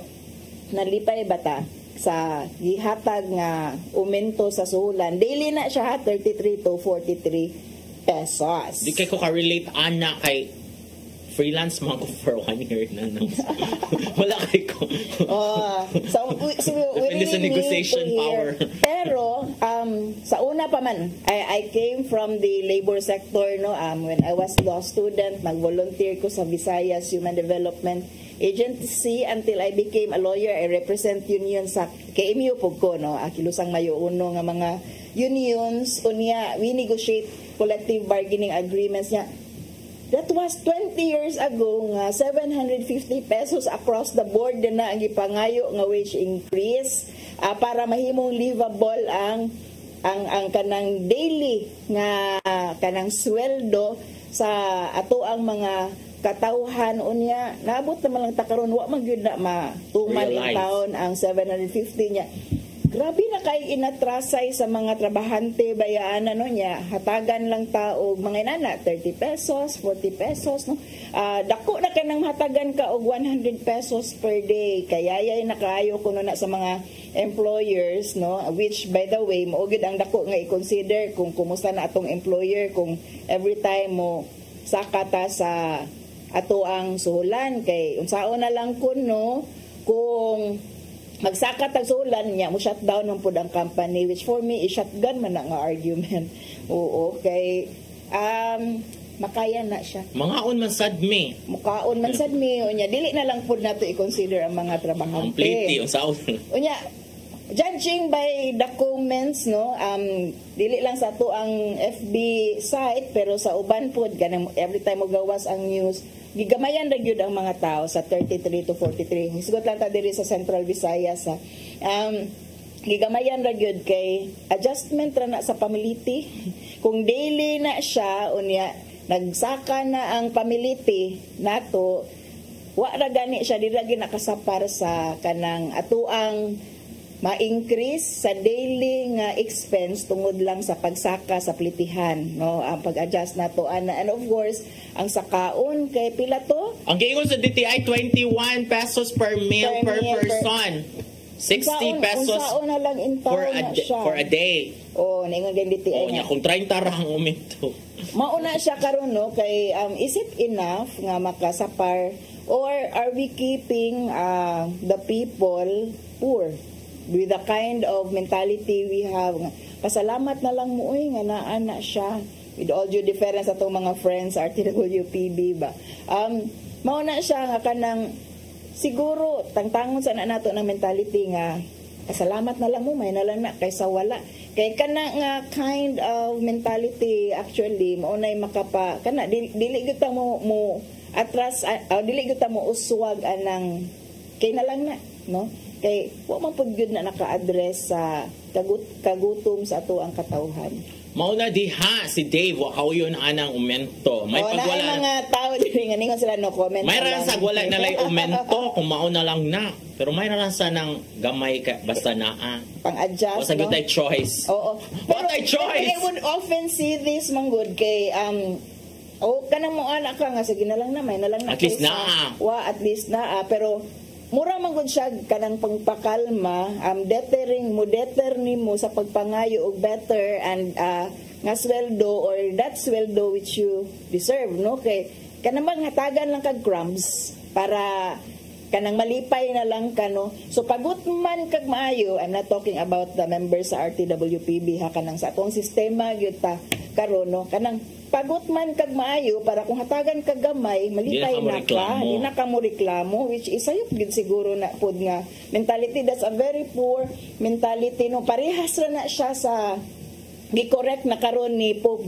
nalipay bata sa gihatag nga aumento sa suhulan, daily na siya 33 to 43 pesos. Di kay ko ka-relate ana kay freelance man ko for 1 year na. Wala kay ko. So we really sa negotiation power. Pero sa una pa man, I came from the labor sector when I was law student, nag-volunteer ko sa Visayas Human Development Agency until I became a lawyer. I represent union sa KMU pug ko kilusang mayo uno nga mga unions unya we negotiate collective bargaining agreements niya. That was 20 years ago nga 750 pesos across the board na ang ipangayo nga wage increase para mahimong livable ang kanang daily nga kanang sweldo sa ato ang mga katawhan unya. Naabot naman lang ta karon wa man gyud na matuman in taon ang 750 niya. grabe na kay inatrasay sa mga trabahante bayaan ano niya, hatagan lang tao mga inana 30 pesos, 40 pesos no. Dako na kanang hatagan ka og 100 pesos per day. Kaya yay nakaayo kuno na sa mga employers no, which by the way mao gid ang dako nga i-consider kung kumusta na atong employer kung every time mo sakata sa ato ang suhulan kay unsaon na lang kuno kung magsaka tag sulan niya mo shutdown man pud ang company, which for me is shotgun man na nga argument. Oo kay makaya na siya Mangaon man sad me. mukaon man sad mi unya dili na lang pud nato i-consider ang mga trabahante Completely unsaon. unya judging by the comments no, dili lang sa to ang FB site pero sa uban pud kanang every time mo gawas ang news gigamayan ra gyud ang mga tao sa 33 to 43. Hisugot lang ta diri sa Central Visayas ha. Gigamayan ra gyud kay adjustment ra na sa pamiliti. Kung daily na siya unya nagsaka na ang pamiliti nato wa ra gani siya dira gyud nakasapar sa kanang atuang ma-increase sa daily nga expense tungod lang sa pagsaka sa plitihan no, ang pag-adjust nato and of course ang sakaon kay pila to Ang giingon sa DTI 21 pesos per meal per person. 60 pesos unsaon na lang in town na siya for a day. ningon gyud DTI Nya kung 30 ra ang uminto. mauna siya karon no kay is it enough nga makasapar or are we keeping the people poor with the kind of mentality we have? Pasalamat na lang mo nga naana siya with all due deference atong mga friends RTWPB ba. Mao na siya nga kanang siguro tangtangon sa nato ng mentality nga pasalamat na lang mo may na lang na kaysa wala. Kay kana nga kind of mentality actually mao nay makapa kana dili gyud ta mo atras dili gyud ta mo uswag anang kay na lang na no. Kay wa man pud gyud na naka-address sa kagutom sa ato ang katawhan. Mao na diha si Dave wa kauyon anang umento. May pagwala na mga tao diri nga ningon sila no comment. May ransa wala na lay umento kung mao na lang na. Pero may ransa ng gamay ka basta naa. Pang-adjust. O sa good choice. Oo. What a choice. I would often see this manggod kay kanang mo anak ka nga sige na lang na may na lang na. At least naa. At least naa pero mura man gud siya kanang pangpakalma deter nimo sa pagpangayo og better and nga sweldo or that sweldo which you deserve no kay kanang hatagan lang kag crumbs para kanang malipay na lang kano so pagut man kag maayo. I'm not talking about the members sa RTWPB ha kanang sa atong sistema gyud ta karon no kanang pagut man kag maayo para kung hatagan kag gamay malipay na ka di na ka mo reklamo which is sayop gid siguro na pod nga mentality. That's a very poor mentality no parehas ra na siya sa gi-correct na karon ni Pope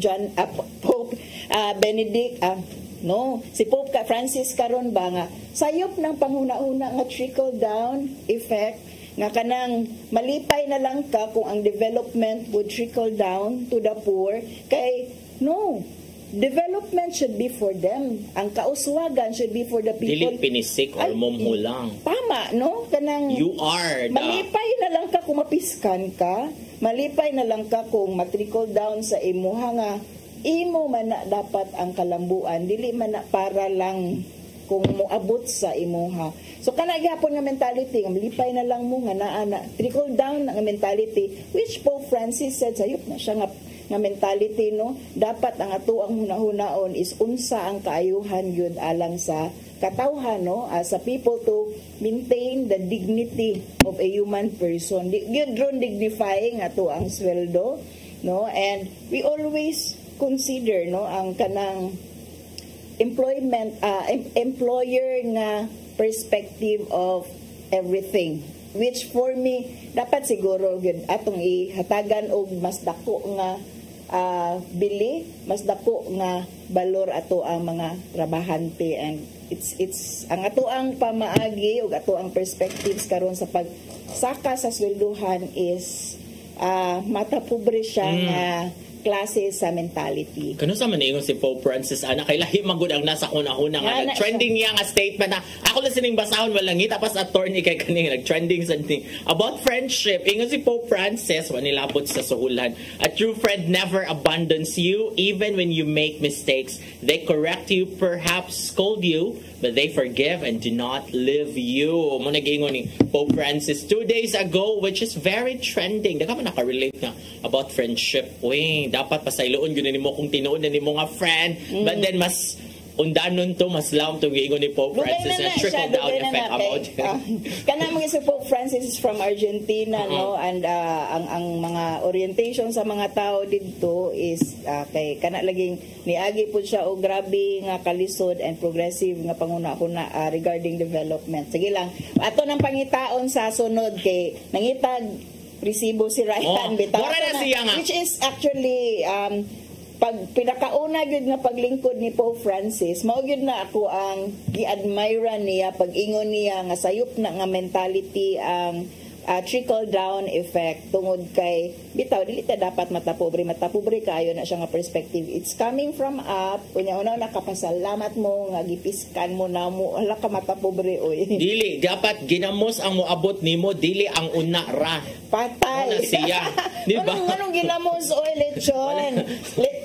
Benedict no si Pope Francis karon ba nga sayop ng panghuna-huna nga trickle down effect nga kanang malipay na lang ka kung ang development would trickle down to the poor kay no, development should be for them. Ang kauswagan should be for the people. Dili pinisik or momho lang. Tama, no? Kanang you are the... Malipay na lang ka kung mapiskan ka. Malipay na lang ka kung matrickle down sa imuha nga. Imo man na dapat ang kalambuan. Dili man na para lang kung moabot sa imuha. So kana gyapon nga mentality nga malipay na lang mo nga naa na trickle down nga mentality which Pope Francis said sayop na siya nga mentality no dapat ang ato ang hunahunaon is unsa ang kaayuhan gyud alang sa katawhan no as a people to maintain the dignity of a human person. Gyud ron dignifying ato ang sweldo no and we always consider no ang kanang employer nga perspective of everything which for me dapat siguro gyud atong ihatagan og mas dako nga bili mas dako nga balor ato ang mga trabahante and it's ang ato ang pamaagi ug ato ang perspectives karon sa pagsaka sa swelduhan is mata pobre siya nga klase sa mentality. Kano sa maningon si Pope Francis ana kay lahi magud ang nasa kuna-una nga trending niya nga statement na ako lang sining basahon wala ngita pas attorney kay kani nag-trending something about friendship. Ingon si Pope Francis wa nilabot sa suhulan. A true friend never abandons you even when you make mistakes. They correct you, perhaps scold you, but they forgive and do not leave you. Mo nag-ingon ni Pope Francis 2 days ago, which is very trending. Daga man nakarelate na about friendship. Uy, dapat pasayloon gyud nimo kung tinuod na nimo nga friend, but then mas undanon to, mas laom to giingon ni Pope Francis na trickle down effect about kana mga si Pope Francis is from Argentina, no, and ang mga orientation sa mga tao didto is kay kana laging niagi pud siya og grabe nga kalisod and progressive nga panguna-una regarding development. Sige lang, ato nang pangitaon sa sunod kay nangitag resibo si Ryan bitaw which is actually pag pinakauna gyud nga paglingkod ni Pope Francis, mao gyud na ako ang gi-admire niya pag-ingon niya nga sayop na nga mentality ang trickle down effect tungod kay bitaw dili ta dapat matapobre kayo na siya nga perspective. It's coming from up unya una nakapasalamat mo nga gipiskan mo na mo ala ka matapobre oy. Dili dapat ginamos ang moabot nimo, dili ang una ra. Patay. Siya, di ba? Anong ginamos oy lechon?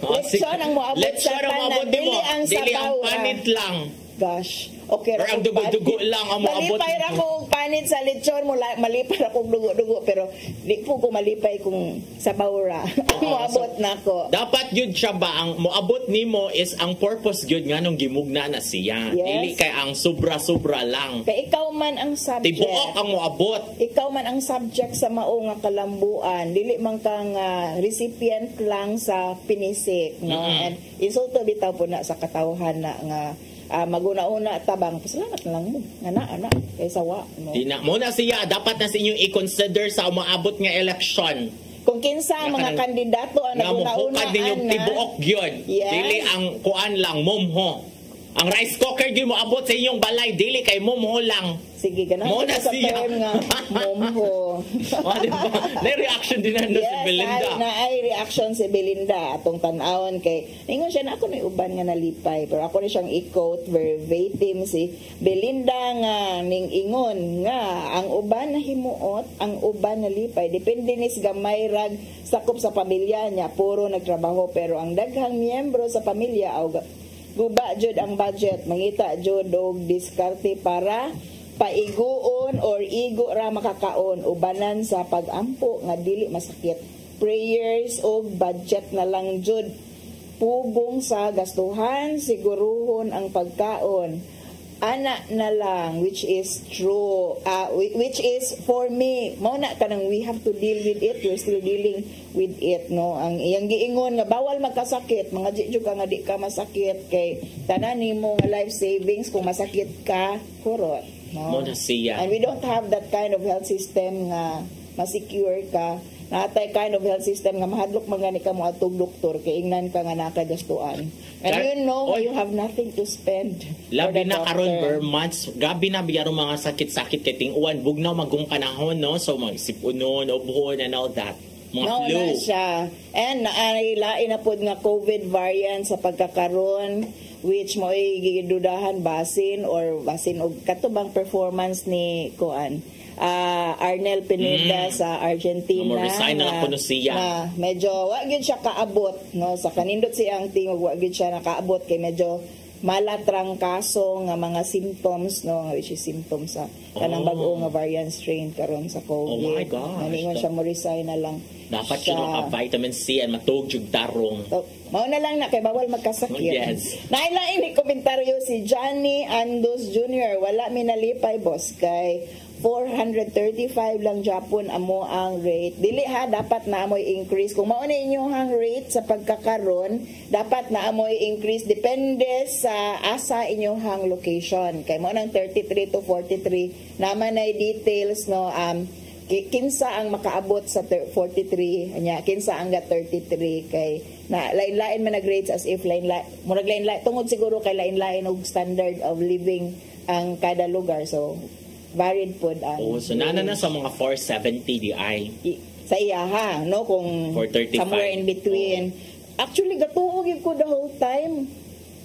Lechon ang moabot sa tanan, dili ang sabaw. Dili ang panit lang. Gosh. Okay, or ang dugo-dugo lang ang moabot. Malipay ra ko panit sa lechon mo, malipay ra ko dugo-dugo pero di po ko malipay kung sabaw ra. Moabot nako. Dapat yun siya ba ang moabot nimo is ang purpose gyud nganong gimugna na siya. Yes. Dili kay ang sobra-sobra lang. Kay ikaw man ang subject. Tibuok ang moabot. Ikaw man ang subject sa mao nga kalambuan. Dili man kang recipient lang sa pinisik, no? And isulto bitaw po na sa katawhan na nga maguna-una tabang pasalamat na lang mo nga ana kay sawa no. Di na mo na siya dapat na sa inyong i-consider sa umaabot nga election. Kung kinsa ang mga kandidato ang naguna-una ninyong tibuok gyud. Yes. Dili ang kuan lang momho. Ang rice cooker gyud mo abot sa inyong balay dili kay momho lang. Sige ganun sa term nga momho. Diba? May reaction din na si Belinda. Ay reaction si Belinda atong tan-awon kay ningon siya na ako may uban nga nalipay pero ako ni siyang i-quote verbatim si Belinda nga ning ingon nga ang uban nahimuot, ang uban nalipay depende ni gamay rag sakop sa pamilya niya puro nagtrabaho pero ang daghang miyembro sa pamilya guba jud ang budget mangita jud og diskarte para paiguon or igo ra makakaon ubanan sa pagampo nga dili masakit prayers o budget na lang jud pugong sa gastuhan siguruhon ang pagkaon ana na lang which is true which is for me mao na kanang we have to deal with it, we're still dealing with it no. Ang iyang giingon nga bawal magkasakit mga judyo ka nga di ka masakit kay tanan nimo nga life savings kung masakit ka kurot no? And we don't have that kind of health system nga masecure ka natay kind of health system nga mahadlok magani ka mo atong doktor kay ingnan ka nga nakagastuan and you know you have nothing to spend. Labi na karon per months gabi na biyaro mga sakit-sakit kay ting-uwan bugnaw magong panahon no so magsipunon ubuhon and all that mga flu na siya and lain na pod nga COVID variant sa pagkakaron which mo gidudahan basin og katubang performance ni Kuan Arnel Pineda sa Argentina na medyo wa gyud siya kaabot no sa kanindot siyang tingog wa gyud siya nakaabot kay medyo malatrang kaso nga mga symptoms no which is symptoms sa kanang bag-o nga variant strain karon sa COVID. Oh my gosh. Naningon siya mo resign na lang. Dapat siya ka vitamin C and matug jud tarong. So, mao na lang na kay bawal magkasakit. Yes. Nailain ni komentaryo si Johnny Andos Jr. Wala mi nalipay boss kay 435 lang Japon amo ang rate. Dili ha dapat na amoy increase. Kung mao na inyong rate sa pagkakaron, dapat na amoy increase depende sa asa inyong location. Kay mao nang 33 to 43 naman ay details no kinsa ang makaabot sa 43 anya kinsa ang 33 kay na lain-lain man nag-rates as if lain-lain tungod siguro kay lain-lain og standard of living ang kada lugar so varied pod so nana na sa mga 470 di ay sa iya ha no kung 435 somewhere in between actually gatuog ko the whole time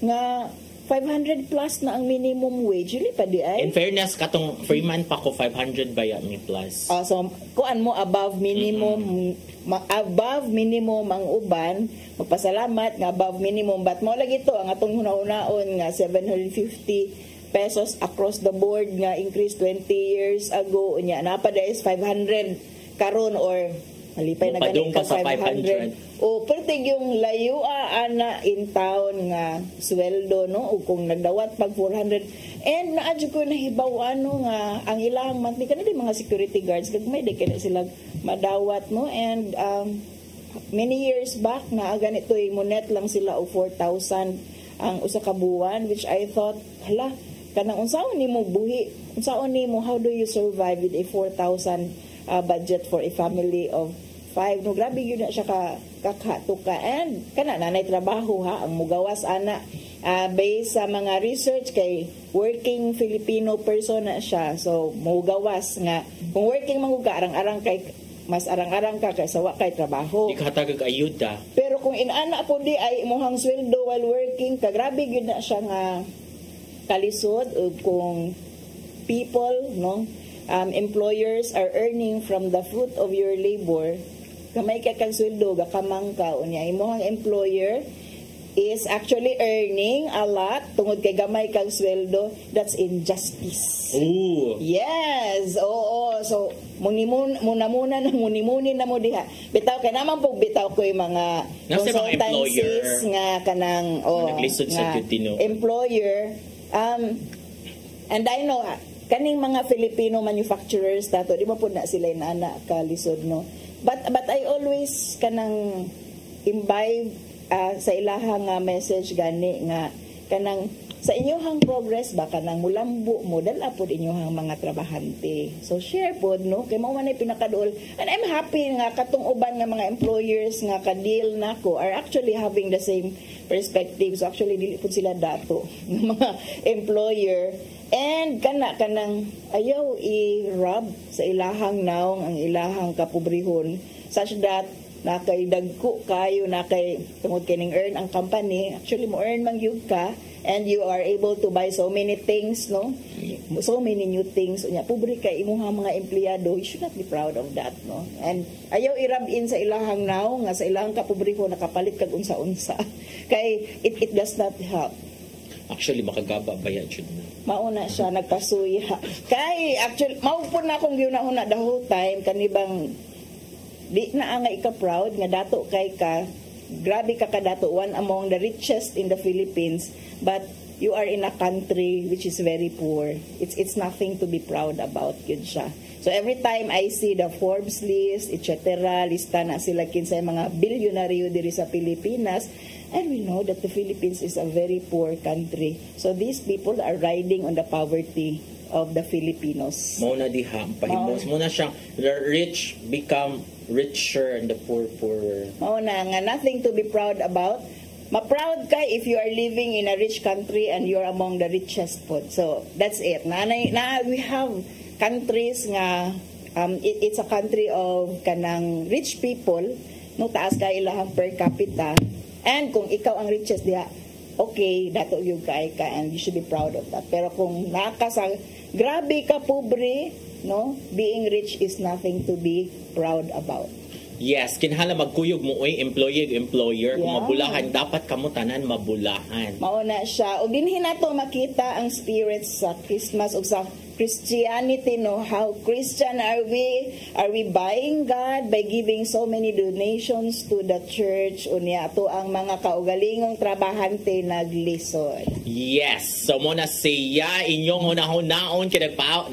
nga 500 plus na ang minimum wage. Dili pa di ay. In fairness, katong free man pa ko 500 ba mi plus. So, kuan mo above minimum, above minimum ang uban, magpasalamat nga above minimum. But mo lagi to, ang atong hunahunaon nga 750 pesos across the board nga increase 20 years ago. Unya, napada is 500 karon or malipay na ganit ka 500. O pertig yung layua ana in town nga sweldo, no? O kung nagdawat pag 400. And naadyo ko nahibaw ano nga ang ilang monthly kanila mga security guards gagmay di kaya sila madawat, no? And many years back na ganito monet lang sila og 4,000 ang usa ka buwan, which I thought hala kanang unsaon nimo buhi, unsaon nimo, how do you survive with a 4,000 budget for a family of 5? No, grabe yun na siya kakatuka. And kana nanay trabaho ha ang mugawas ana based sa mga research kay working Filipino person na siya, so mugawas nga kung working manguga arang-arang kay mas arang-arang ka kaysa wa kay trabaho. Di ka hatagag ayuda. Pero kung inana po di ay imuhang sweldo while working, kagrabe gyud na siya nga kalisod. Kung people, no, employers are earning from the fruit of your labor, kamay ka kang sweldo gakamang ka unya imong employer is actually earning a lot tungod kay gamay kang sweldo. That's injustice. Ooh. Yes. Oo. So muna na mo diha. Bitaw kay naman po bitaw ko yung mga consultancies nga kanang naglisod sa employer. And I know kaning mga Filipino manufacturers dato di ba po na sila inana kalisod, no? But I always kanang imbibe sa ilahang message gani nga kanang sa inyong progress ba kanang mulambo mo dala pod inyong mga trabahante. So share pod, no, kay mao man ay pinakaduol. And I'm happy nga katong uban nga mga employers nga ka-deal nako are actually having the same perspective. So actually dili pod sila dato ng mga employer. And kanang ayaw i-rub sa ilahang naong ang ilahang kapobrehon such that nakay dagko kayo nakay tungod kining earn ang company, actually mo earn man gyud ka and you are able to buy so many things, no, so many new things. Unya pobre kay imong mga empleyado, you should not be proud of that, no? And ayaw i-rub in sa ilahang naong nga sa ilahang kapobrehon nakapalit kag unsa-unsa kay it does not help. Actually makagaba bayad jud na. Mauna siya nagpasuya kay actually maupo na akong giunahuna the whole time kanibang di na nga ika-proud nga dato kay ka, grabe ka kadato, one among the richest in the Philippines, but you are in a country which is very poor. It's nothing to be proud about, yun siya. So every time I see the Forbes list, etc., lista na sila kinsay mga bilyonaryo diri sa Pilipinas, and we know that the Philippines is a very poor country. So these people are riding on the poverty of the Filipinos. Muna diha pahimos muna siyang the rich become richer and the poor poorer. Muna nga nothing to be proud about. Ma-proud ka if you are living in a rich country and you're among the richest po. So that's it. We have countries nga it's a country of kanang rich people, no, taas ka ilahang per capita, and kung ikaw ang richest diha, okay, dato yung kay ka and you should be proud of that. Pero kung grabe ka pobre, no, being rich is nothing to be proud about. Yes, kinahanglan magkuyog mo oy employer. Kung mabulahan dapat kamo tanan mabulahan. Mauna siya. O dinhi nato makita ang spirit sa Christmas o sa Christianity, no, how Christian are we? Are we buying God by giving so many donations to the church? Unya to ang mga kaugalingong trabahante naglisod. Yes, so mo na siya inyong hunahon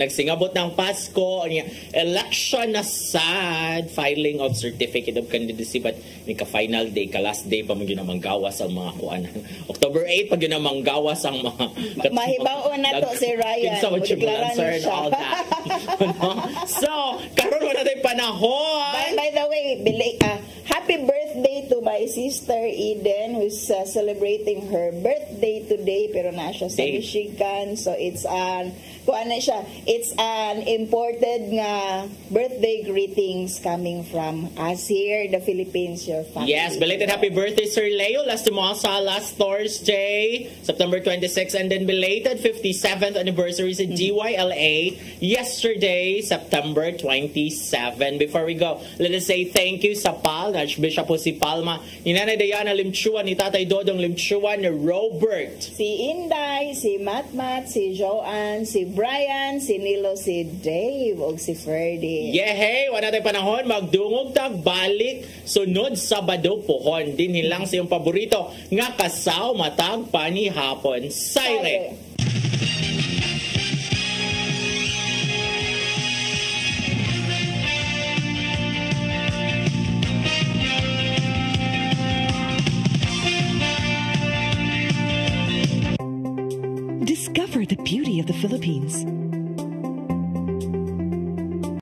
nagsingabot ng Pasko, unya election na sad, filing of certificate of candidacy, but may ka-final day, ka-last day pa magyud na manggawas ang mga kuanan. October 8 pag yun na manggawas ang mga mahibaon na to si Ryan. And all that. So, karon wala tayong panahon. By the way, happy birthday to my sister Eden, who's celebrating her birthday today, pero na siya sa Day. Michigan. So it's an imported nga birthday greetings coming from us here, the Philippines, your family. Yes, belated happy birthday, Sir Leo. Last sa last Thursday, September 26, and then belated 57th anniversary sa GYLA yesterday, September 27. Before we go, let us say thank you sa PAL, Archbishop po si Palma, ni Nanay Diana Limchuan, ni Tatay Dodong Limchuan, ni Robert. Si Inday, si Matmat, si Joanne, si Brian, si Nilo, si Dave, o si Ferdy. Yehey! Wala tayong panahon, magdungog tag balik sunod Sabado pohon. Din nilang sa iyong paborito nga kasaw matag panihapon. Sayre! Discover the beauty of the Philippines.